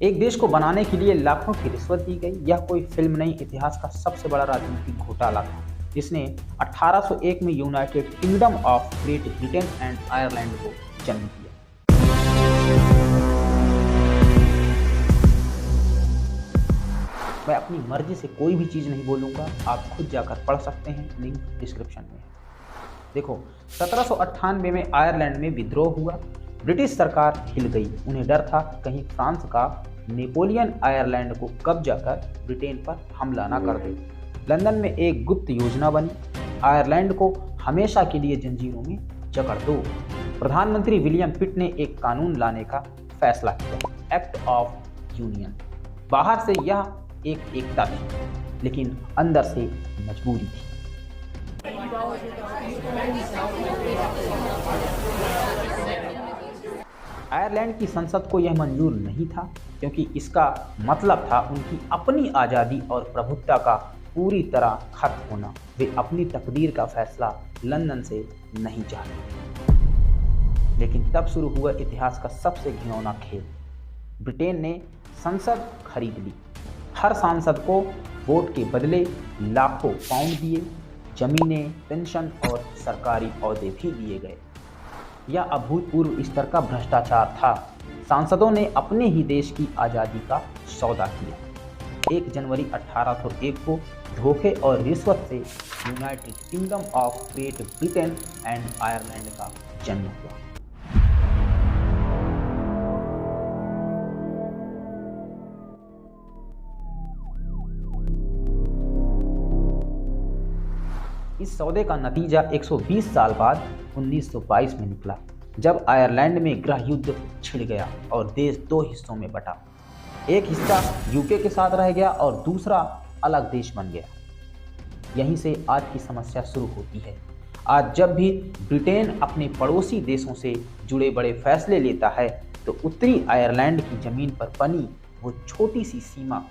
एक देश को बनाने के लिए लाखों की रिश्वत दी गई। यह कोई फिल्म नहीं, इतिहास का सबसे बड़ा राजनीतिक घोटाला था, जिसने 1801 में United kingdom of great Britain and Ireland को जन्म दिया। मैं अपनी मर्जी से कोई भी चीज़ नहीं बोलूँगा, आप खुद जाकर पढ़ सकते हैं, लिंक डिस्क्रिप्शन में है। देखो, 1798 में आयरलैंड में विद्रोह हुआ। ब्रिटिश सरकार हिल गई। उन्हें डर था कहीं फ्रांस का नेपोलियन आयरलैंड को कब्जा कर ब्रिटेन पर हमला न कर दे। लंदन में एक गुप्त योजना बनी, आयरलैंड को हमेशा के लिए जंजीरों में जकड़ दो। प्रधानमंत्री विलियम पिट ने एक कानून लाने का फैसला किया, एक्ट ऑफ यूनियन। बाहर से यह एक एकता थी, लेकिन अंदर से मजबूरी थी। आयरलैंड की संसद को यह मंजूर नहीं था, क्योंकि इसका मतलब था उनकी अपनी आज़ादी और प्रभुत्व का पूरी तरह खत्म होना। वे अपनी तकदीर का फैसला लंदन से नहीं चाहते। लेकिन तब शुरू हुआ इतिहास का सबसे घिनौना खेल। ब्रिटेन ने संसद खरीद ली। हर सांसद को वोट के बदले लाखों पाउंड दिए, जमीनें, पेंशन और सरकारी ओहदे भी दिए गए। यह अभूतपूर्व स्तर का भ्रष्टाचार था। सांसदों ने अपने ही देश की आज़ादी का सौदा किया। 1 जनवरी 1801 को धोखे और रिश्वत से United kingdom of great Britain and Ireland का जन्म हुआ। इस सौदे का नतीजा 120 साल बाद 1922 में निकला, जब आयरलैंड में गृह युद्ध छिड़ गया और देश 2 हिस्सों में बटा। एक हिस्सा यूके के साथ रह गया और दूसरा अलग देश बन गया। यहीं से आज की समस्या शुरू होती है। आज जब भी ब्रिटेन अपने पड़ोसी देशों से जुड़े बड़े फैसले लेता है, तो उत्तरी आयरलैंड की जमीन पर बनी वो छोटी सी सीमा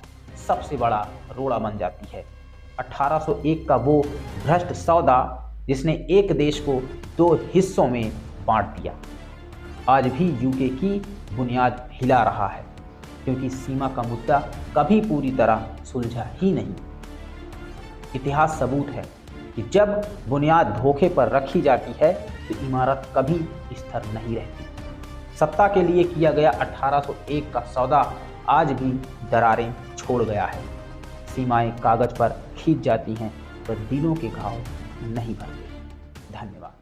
सबसे बड़ा रोड़ा बन जाती है। 1801 का वो भ्रष्ट सौदा, जिसने एक देश को 2 हिस्सों में बांट दिया, आज भी यूके की बुनियाद हिला रहा है, क्योंकि सीमा का मुद्दा कभी पूरी तरह सुलझा ही नहीं। इतिहास सबूत है कि जब बुनियाद धोखे पर रखी जाती है, तो इमारत कभी स्थिर नहीं रहती। सत्ता के लिए किया गया 1801 का सौदा आज भी दरारें छोड़ गया है। सीमाएं कागज पर खींच जाती हैं, पर दिलों के घाव नहीं भरते। धन्यवाद।